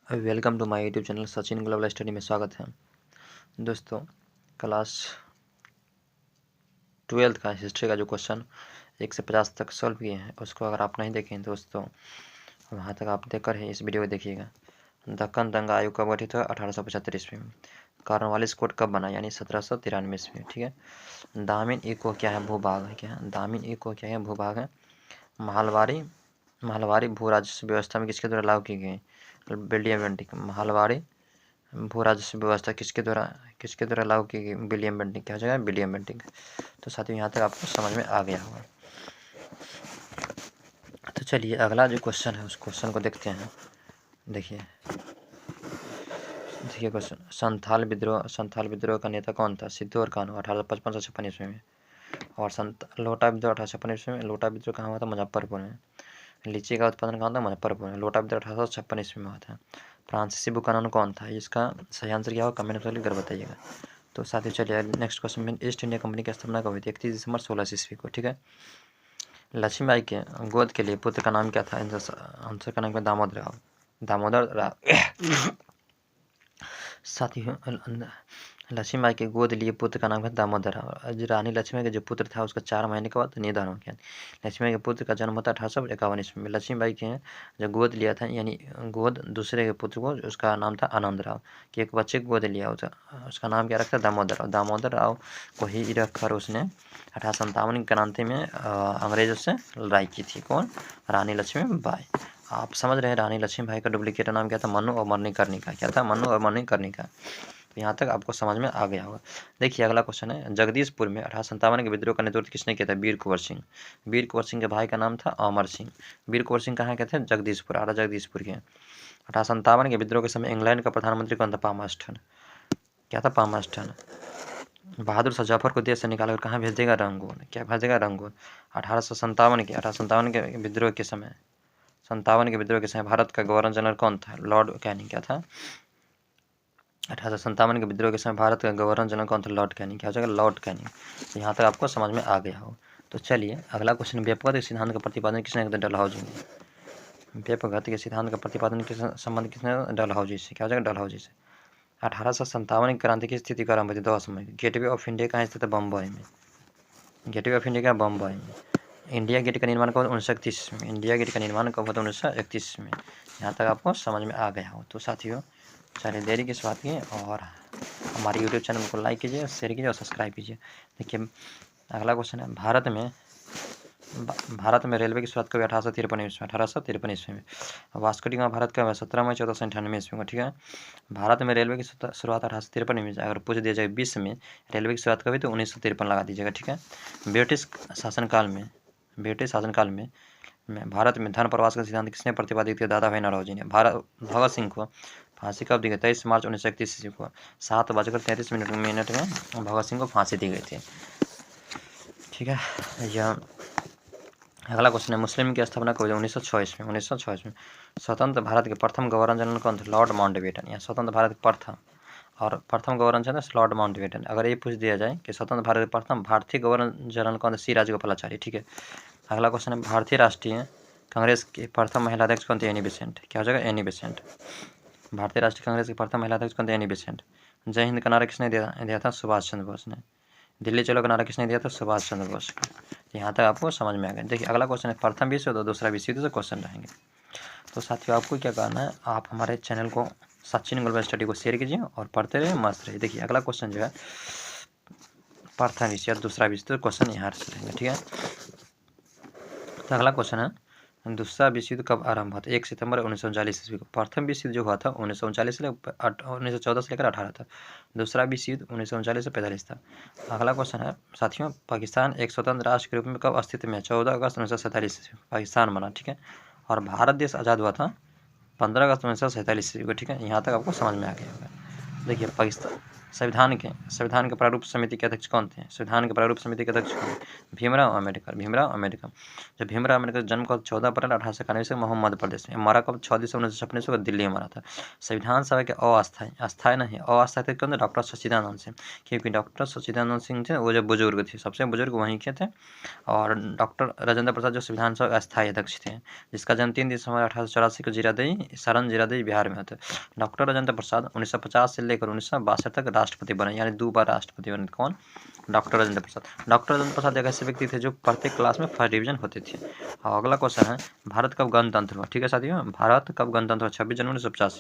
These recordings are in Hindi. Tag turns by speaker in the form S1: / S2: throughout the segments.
S1: Welcome to my YouTube channel Sachin global study में स्वागत है। दोस्तों, क्लास 12th का हिस्ट्री का जो क्वेश्चन 1 से 50 तक सॉल्व किए हैं, उसको अगर आप नहीं देखें दोस्तों, वहाँ तक आप देखकर ही इस वीडियो को देखिएगा। दक्कन दंगा आयोग कब गठित हुआ? 1875 ईस्वी में। कॉर्नवालिस कोड कब बना? यानी 1793 ईस्वी में। ठीक है। दामिन इको क्या है? भूभाग है। क्या है? दामिन इको क्या है? भूभाग है। माहलवारी भू राजस्व व्यवस्था में किसके द्वारा लागू की गई? William Bentinck. माहलवारी भू राजस्व व्यवस्था किसके द्वारा लागू की गई? William Bentinck. क्या हो जाएगा? William Bentinck. तो साथियों, यहाँ तक आपको समझ में आ गया होगा। तो चलिए अगला जो क्वेश्चन है उस क्वेश्चन को देखते हैं। देखिए क्वेश्चन, संथाल विद्रोह का नेता कौन था? सिद्धू और कान्हू। 1855 से 56 ईस्वी में। और लोटा विद्रोह 1856 ईस्वी में। लोटा विद्रोह कहाँ हुआ था? मुजफ्फरपुर में। लीची का उत्पादन कहाँ था? मुजफ्फरपुर में। लोटा विद्रोह 1856 ईस्वी में हुआ था। फ्रांसीसी बुकानन कौन था? इसका सही आंसर क्या होगा? कमेंट करके कर बताइएगा। तो साथियों चलिए नेक्स्ट क्वेश्चन में, ईस्ट इंडिया कंपनी की स्थापना कब हुई थी? 31 दिसंबर 16 ईस्वी को। ठीक है। लक्ष्मीबाई के गोद के लिए पुत्र का नाम क्या था? आंसर का नाम क्या? दामोदर राव। साथियों, लक्ष्मीबाई के गोद लिए पुत्र का नाम है दामोदर राव। रानी लक्ष्मीबाई का जो पुत्र था उसका 4 महीने के बाद निधन हो गया। लक्ष्मीबाई के पुत्र का जन्म होता 1851 ईस्वी में। लक्ष्मीबाई के जो गोद लिया था, यानी गोद दूसरे के पुत्र को, उसका नाम था आनंद राव, कि एक बच्चे को गोद लिया उसका नाम क्या रखा? दामोदर राव। दामोदर राव को ही रखकर उसने 1857 की क्रांति में अंग्रेजों से लड़ाई की थी। कौन? रानी लक्ष्मीबाई। आप समझ रहे हैं, रानी लक्ष्मीबाई का डुप्लीकेट नाम क्या था? मनु और मणिकर्णिका। क्या था? मनु और मणिकर्णिका। तो यहाँ तक आपको समझ में आ गया होगा। देखिए अगला क्वेश्चन है, जगदीशपुर में 1857 के विद्रोह का नेतृत्व किसने किया था? वीर कुंवर सिंह। वीर कुंवर सिंह के भाई का नाम था अमर सिंह। वीर कुंवर सिंह कहाँ के थे? जगदीशपुर, आरा जगदीशपुर के। 1857 के विद्रोह के समय इंग्लैंड का प्रधानमंत्री कौन था? पामस्टन। क्या था? पामस्टन। बहादुर शाह जफर को देश से निकालकर कहाँ भेज देगा? रंगून। क्या भेज देगा? रंगून। 1857 के विद्रोह के समय 57 के विद्रोह के समय भारत का गवर्नर जनरल कौन था? Lord Canning. क्या था? 1857 के विद्रोह के समय भारत का गवर्नर जनरल कौन था? Lord Canning. क्या हो जाएगा? Lord Canning. यहाँ तक आपको समझ में आ गया हो। तो चलिए अगला क्वेश्चन, व्यापक सिद्धांत का प्रतिपादन किसने किया? डलहौजी ने। व्यापक के सिद्धांत का प्रतिपादन किस संबंध किसने? डलहौजी से। क्या हो जाएगा? डलहौजी से। 1857 की क्रांति की स्थिति का आरंभ हुई 10 मई। गेटवे ऑफ इंडिया कहाँ स्थित है? बम्बई में। गेटवे ऑफ इंडिया क्या? बम्बई में। इंडिया गेट का निर्माण कब? 1931 में। इंडिया गेट का निर्माण कब हुआ था? 1931 में। यहाँ तक आपको समझ में आ गया हो। तो साथियों चलिए देरी किस बात की, और हमारे यूट्यूब चैनल को लाइक कीजिए, शेयर कीजिए और सब्सक्राइब कीजिए। देखिए अगला क्वेश्चन है, भारत में रेलवे की शुरुआत कब? 1853 ईस्वी में। 1853 ईस्वी में। वास्को डी गामा भारत का 17 मई 1498 ईस्वी में। ठीक है। भारत में रेलवे की शुरुआत 1853 में। अगर पूछ दिया जाए विश्व में रेलवे की शुरुआत कभी, तो 1953 लगा दीजिएगा। ठीक है। ब्रिटिश शासनकाल में भारत में धन प्रवास का सिद्धांत किसने प्रतिपादित किया? दादा भाई नौरोजी ने। भगत सिंह को फांसी कब दी गई? 23 मार्च 1931 ईस्वी को 7:33 में भगत सिंह को फांसी दी गई थी। ठीक है। यह अगला क्वेश्चन है, मुस्लिम की स्थापना कब हुई? 1906 ईस्वी में। 1906 ईस्वी में। स्वतंत्र भारत के प्रथम गवर्नर जनरल कौन थे? Lord Mountbatten. या स्वतंत्र भारत के प्रथम गवर्नर जनरल लॉर्ड माउंटबेटन। अगर ये पूछ दिया जाए कि स्वतंत्र भारत के प्रथम भारतीय गवर्नर जनरल कौन थे? सी राजगोपालाचारी। ठीक है। अगला क्वेश्चन है, भारतीय राष्ट्रीय कांग्रेस की प्रथम महिला अध्यक्ष कौन थी? Annie Besant. क्या हो जाएगा? Annie Besant. भारतीय राष्ट्रीय कांग्रेस की प्रथम महिला अध्यक्ष कौन थी? Annie Besant. जय हिंद का नारा किसने दिया था? सुभाष चंद्र बोस ने। दिल्ली चलो का नारा किसने दिया था? सुभाष चंद्र बोस। यहाँ तक आपको समझ में आ गया। देखिए अगला क्वेश्चन है, प्रथम विश्व युद्ध और दूसरा विश्व युद्ध से क्वेश्चन रहेंगे। तो साथियों आपको क्या करना है, आप हमारे चैनल को सचिन ग्लोबल स्टडी को शेयर कीजिए और पढ़ते रहिए, मस्त रहिए। देखिए अगला क्वेश्चन जो है, प्रथम विश्व और दूसरा विश्व युद्ध क्वेश्चन यहाँ से रहेंगे। ठीक है। तो अगला क्वेश्चन है, दूसरा विश्व युद्ध कब आरंभ हुआ था? 1 सितंबर 1939 ईस्वी को। प्रथम विश्व युद्ध जो हुआ था 1914 से लेकर 18 तक। दूसरा विश्व युद्ध 1939 से 45 था। अगला क्वेश्चन है साथियों, पाकिस्तान एक स्वतंत्र राष्ट्र के रूप में कब अस्तित्व में? 14 अगस्त 1947 ईस्वी को पाकिस्तान बना। ठीक है। और भारत देश आज़ाद हुआ था 15 अगस्त 1947 ईस्वी को। ठीक है। यहाँ तक आपको समझ में आ गया होगा। देखिए संविधान के प्रारूप समिति के अध्यक्ष कौन थे? संविधान के प्रारूप समिति के अध्यक्ष कौन? भीमराव अम्बेडकर। जब भीमराव अम्बेडकर जन्म कब? 14 अप्रैल 1891 से मोहम्मद प्रदेश में। मरा कब? 6 दिसंबर 1956 को दिल्ली में मरा था। संविधान सभा के अस्थायी नहीं, अस्थायी थे कौन? डॉक्टर सच्चिदानंद सिंह, क्योंकि डॉक्टर सच्चिदानंद सिंह थे वो जो बुजुर्ग थे, सबसे बुजुर्ग वहीं के थे। और डॉक्टर राजेंद्र प्रसाद जो संविधान सभा के अस्थायी अध्यक्ष थे, जिसका जन्म 3 दिसंबर 1884 को जीरादेई बिहार में होता है। डॉक्टर राजेंद्र प्रसाद 1950 से लेकर 1962 तक राष्ट्रपति बने, यानी 2 बार राष्ट्रपति बने। कौन? डॉक्टर राजेंद्र प्रसाद। डॉक्टर राजेंद्र प्रसाद एक ऐसे व्यक्ति थे जो प्रत्येक क्लास में फर्स्ट डिवीजन होते थे। और अगला क्वेश्चन है, भारत कब गणतंत्र हुआ? ठीक है साथियों, भारत कब गणतंत्र हुआ? 26 जनवरी 1950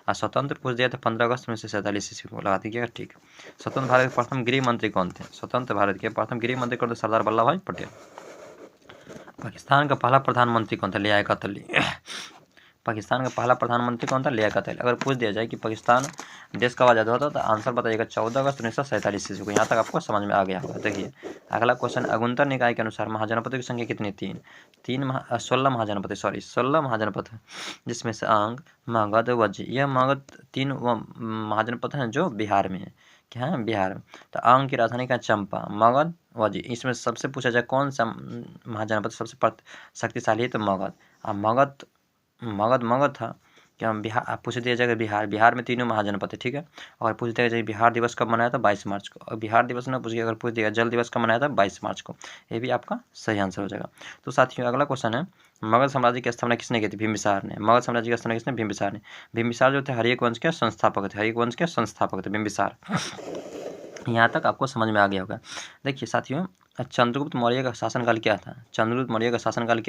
S1: और स्वतंत्र पूछ दिया था 15 अगस्त 1947 ईस्वी को। लगा दीजिएगा ठीक। स्वतंत्र भारत के प्रथम गृह मंत्री कौन थे? स्वतंत्र भारत के प्रथम गृह मंत्री कौन थे? सरदार वल्लभ भाई पटेल। पाकिस्तान का पहला प्रधानमंत्री कौन था? लियाकत अली। पाकिस्तान का पहला प्रधानमंत्री कौन था? लियाकत अली। अगर पूछ दिया जाए कि पाकिस्तान देश कब आज़ाद हुआ था तो आंसर बताइएगा 14 अगस्त 1947 ईस्वी को। यहाँ तक आपको समझ में आ गया होगा। देखिए अगला क्वेश्चन, अगुंतर निकाय के अनुसार महाजनपदों की संख्या कितनी? 16 महाजनपद, 16 महाजनपद, जिसमें से अंग, मगध, वज्र, यह मगध 3 महाजनपद हैं जो बिहार में है। क्या है? बिहार में। तो अंग की राजधानी का चंपा, मगध, वज्र, इसमें सबसे पूछा जाए कौन सा महाजनपद सबसे शक्तिशाली है तो मगध। मगध था क्या? बिहार पूछ दिया जाएगा बिहार में 3 महाजनपद है। ठीक है। और पूछ दिया जाए बिहार दिवस कब मनाया था? 22 मार्च को। और बिहार दिवस ना पूछिए, अगर पूछ दिया जल दिवस कब मनाया था? 22 मार्च को। ये भी आपका सही आंसर हो जाएगा। तो साथियों अगला क्वेश्चन है, मगध साम्राज्य की स्थापना किसने की थी? बिंबिसार ने। मगध साम्राज्य की स्थापना किसने? बिंबिसार ने। बिंबिसार जो थे हर्यक वंश के संस्थापक थे बिंबिसार। यहाँ तक आपको समझ में आ गया होगा। देखिए साथियों, चंद्रगुप्त मौर्य का शासनकाल क्या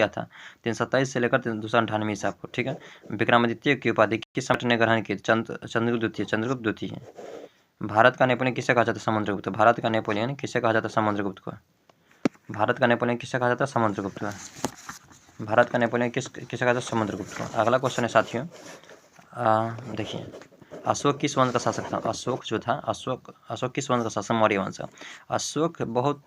S1: था? 327 से लेकर 298 ईसा पूर्व। ठीक है। विक्रमादित्य की उपाधि किस सम्राट ने ग्रहण की? चंद्रगुप्त द्वितीय। भारत का नेपोलियन किसे कहा जाता है? समुद्रगुप्त। भारत का नेपोलियन किसे कहा जाता है? समुद्रगुप्त को। भारत का नेपोलियन किसे कहा जाता है? समुद्रगुप्त को। भारत का नेपोलियन किसे कहा जाता है? समुद्रगुप्त को। अगला क्वेश्चन है साथियों, देखिए अशोक किस वंश का शासक था? अशोक जो था, अशोक किस वंश का शासक? मौर्य वंश का। अशोक बहुत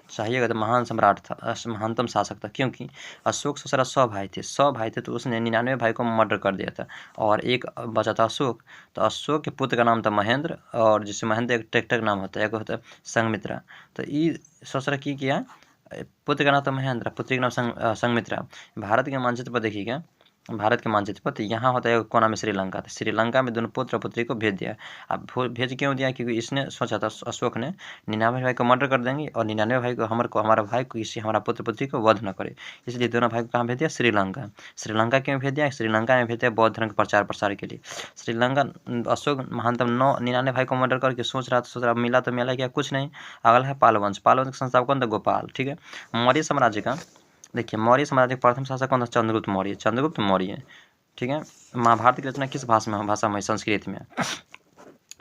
S1: चाहिएगा तो महान सम्राट था, महानतम शासक था, क्योंकि अशोक ससुरा 100 भाई थे तो उसने 99 भाई को मर्डर कर दिया था और एक बचा था अशोक। तो अशोक के पुत्र का नाम था महेंद्र, और जिससे महेंद्र एक ट्रैक्टर का नाम होता है, एक होता है संघमित्रा। तो ये ससुरा की किया, पुत्र का नाम था महेंद्र, पुत्री का नाम संघमित्रा। भारत के मानचित्र पर देखिएगा, भारत के मानचित्र पर तो यहाँ होता है कोना में श्रीलंका, तो श्रीलंका में दोनों पुत्र और पुत्री को भेज दिया। अब भेज क्यों दिया? क्योंकि इसने सोचा था, अशोक ने 99 भाई को मर्डर कर देंगे और 99 भाई को हमारा भाई को हमारा पुत्र पुत्री को वध न करे, इसलिए दोनों भाई को कहाँ भेज दिया? श्रीलंका। श्रीलंका क्यों भेज दिया? श्रीलंका में भेज दिया बौद्ध धर्म के प्रचार प्रसार के लिए। श्रीलंका अशोक महानतम 99 भाई को मर्डर करके सोच रहा मिला तो मिला क्या? कुछ नहीं। अगला है पाल वंश का संस्थापक कौन था? गोपाल। ठीक है। मौर्य साम्राज्य का देखिए, मौर्य साम्राज्य के प्रथम शासक कौन था? चंद्रगुप्त मौर्य। ठीक है। महाभारत की रचना किस भाषा में? संस्कृत में।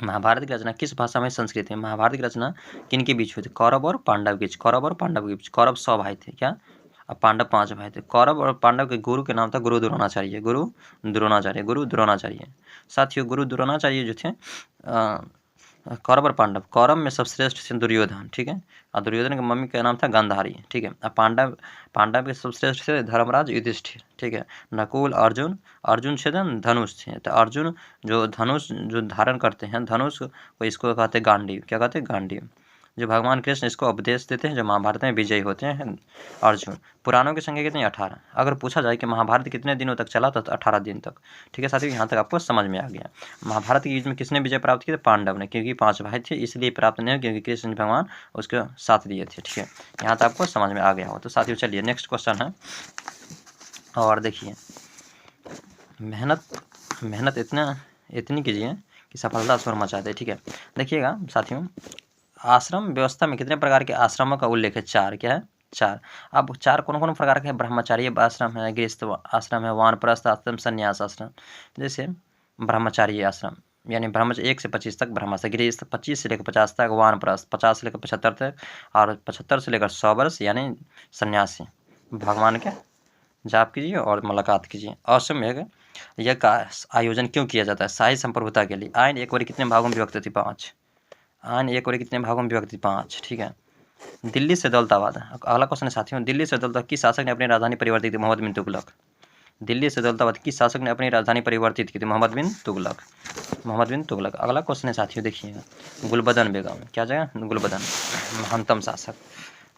S1: महाभारत की रचना किस भाषा में? संस्कृत में। महाभारत की रचना किन के बीच हुई थी? कौरव और पांडव के बीच। कौरव 100 भाई थे क्या? और पांडव 5 भाई थे। कौरव और पांडव के गुरु के नाम था गुरु द्रोणाचार्य। साथियों गुरु द्रोणाचार्य जो थे कौरव और पांडव, कौरव में सबश्रेष्ठ थे दुर्योधन। ठीक है। और दुर्योधन की मम्मी का नाम था गांधारी। ठीक है। और पांडव के सबश्रेष्ठ थे धर्मराज, युधिष्ठिर। ठीक है। नकुल, अर्जुन थे धनुष थे। तो अर्जुन जो धनुष जो धारण करते हैं, धनुष को इसको कहते हैं गांडीव। क्या कहते हैं? गांडीव। जो भगवान कृष्ण इसको उपदेश देते हैं, जो महाभारत में विजयी होते हैं अर्जुन। पुराणों की संख्या कितनी? 18। अगर पूछा जाए कि महाभारत कितने दिनों तक चला था तो 18 दिन तक। ठीक है साथियों, यहाँ तक आपको समझ में आ गया। महाभारत के युद्ध में किसने विजय प्राप्त की? पांडव ने, क्योंकि 5 भाई थे इसलिए प्राप्त नहीं हुआ, क्योंकि कृष्ण भगवान उसके साथ दिए थे। ठीक है। यहाँ तक आपको समझ में आ गया हो। तो साथियों चलिए नेक्स्ट क्वेश्चन है, और देखिए मेहनत इतनी कीजिए कि सफलता स्वर मचा दे। ठीक है। देखिएगा साथियों, आश्रम व्यवस्था में कितने प्रकार के आश्रमों का उल्लेख है? 4। क्या है? 4। अब 4 कौन प्रकार के? ब्रह्मचारी आश्रम है, गृहस्थ आश्रम है, वानप्रस्थ आश्रम, संन्यास आश्रम। जैसे ब्रह्मचारी आश्रम यानी ब्रह्मचारी 1 से 25 तक, ब्रह्मचारी गृहस्थ 25 से लेकर 50 तक, वानप्रस्थ 50 से लेकर 75 तक, और 75 से लेकर 100 वर्ष यानी सन्यासी। भगवान के जाप कीजिए और मुलाकात कीजिए। अश्वमेध यज्ञ का आयोजन क्यों किया जाता है? शाही संप्रभुता के लिए। आयन एक बार कितने भागों में विभक्त थी? 5। आयन एक बार कितने भागों में विभक्त थी? 5। ठीक है। दिल्ली से दौलताबाद, अगला क्वेश्चन है साथियों, दिल्ली से दौलताबाद किस शासक ने अपनी राजधानी परिवर्तित की? मोहम्मद बिन तुगलक। दिल्ली से दौलताबाद किस शासक ने अपनी राजधानी परिवर्तित की थी? मोहम्मद बिन तुगलक। मोहम्मद बिन तुगलक। अगला क्वेश्चन है साथियों, देखिएगा, गुलबदन बेगम, क्या जगह? गुलबदन, महानतम शासक।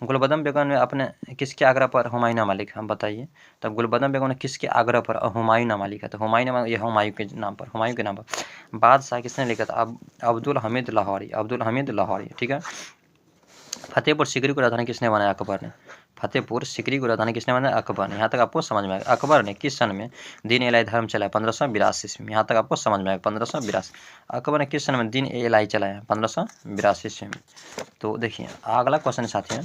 S1: गुलबदन बेगम ने अपने किसके आग्रह पर हुमायूंनामा लिखा, बताइए? तब गुलबदन बेगम ने किसके आग्रह पर हुमायूंनामा लिखा था? हुमायूंनामा ये हुमायूं के नाम पर, हुमायूं के नाम पर। बादशाह किसने लिखा था? अब्दुल हमीद लाहौरी, अब्दुल हमीद लाहौरी, ठीक है। फतेहपुर सीकरी को राजधानी किसने बनाया? अकबर ने। फतेहपुर सीकरी को राजधानी किसने बनाया? अकबर ने। यहाँ तक आपको समझ में आएगा। अकबर ने किस सन में दीन इलाही धर्म चलाया? 1582 ईस्वी में। यहाँ तक आपको समझ में आएगा। 1582। अकबर ने किस सन में दीन इलाही चलाया? 1582 ईस्वी में। तो देखिए अगला क्वेश्चन साथियों,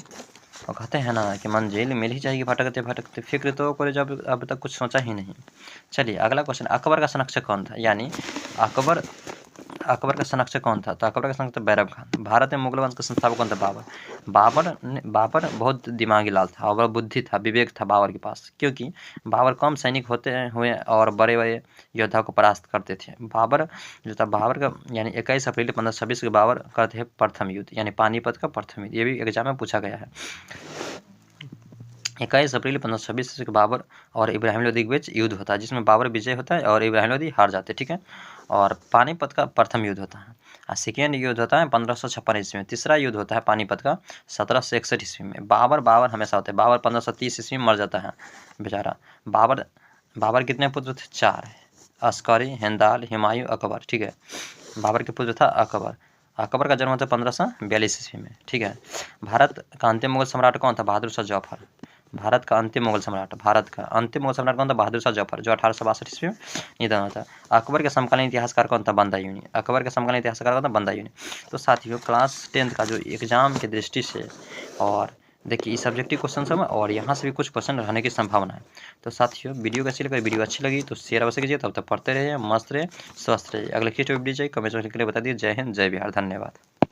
S1: और कहते हैं ना कि मंजिल मिल ही जाएगी भटकते भटकते, फिक्र तो करे जब अब तक कुछ सोचा ही नहीं। चलिए अगला क्वेश्चन, अकबर का संरक्षक कौन था? यानी अकबर का संरक्षक कौन था? तो अकबर का संरक्षक बैरब खान। भारत में मुगल वंश का संस्थापक कौन था? बाबर बहुत दिमागी लाल था और बुद्धि था, विवेक था बाबर के पास, क्योंकि बाबर कम सैनिक होते हुए और बड़े बड़े योद्धा को परास्त करते थे। बाबर जो था, बाबर का यानी 21 अप्रैल 1526 के बाबर करते हैं प्रथम युद्ध, यानी पानीपत का प्रथम युद्ध। ये भी एग्जाम में पूछा गया है। 21 अप्रैल 1526 के बाबर और इब्राहिम लोदी के बीच युद्ध होता है, जिसमें बाबर विजय होता है और इब्राहिम लोदी हार जाते हैं, ठीक है। और पानीपत का प्रथम युद्ध होता है। और सेकेंड युद्ध होता है 1556 ईस्वी में। तीसरा युद्ध होता है पानीपत का 1761 ईस्वी में। बाबर हमेशा होते हैं। बाबर 1530 ईस्वी में मर जाता है बेचारा। बाबर कितने पुत्र थे? 4। अस्करी, हिंदाल, हुमायूं, अकबर, ठीक है। बाबर के पुत्र था अकबर। अकबर का जन्म होता है 1542 ईस्वी में, ठीक है। भारत का अंतिम मुगल सम्राट कौन था? बहादुर शाह जफर। भारत का अंतिम मुगल सम्राट कौन था? बहादुर शाह जफर, जो 1862 ईस्वी में निधन होता है। अकबर के समकालीन इतिहासकार कौन था? बंदायूनी। अकबर के समकालीन इतिहासकार कौन था? बंदायूनी। तो साथियों क्लास 10th का जो एग्जाम की दृष्टि से, और देखिए इस सब्जेक्टिव क्वेश्चन सब और यहाँ से भी कुछ क्वेश्चन रहने की संभावना है। तो साथियों वीडियो कैसी लगी? वीडियो अच्छी लगी तो शेयर अवश्य कीजिए। तब तक पढ़ते रहिए, मस्त रहिए, स्वस्थ रहिए। अगले किस वीडियो चाहिए कमेंट करके लिए बता दिए। जय हिंद, जय बिहार, धन्यवाद।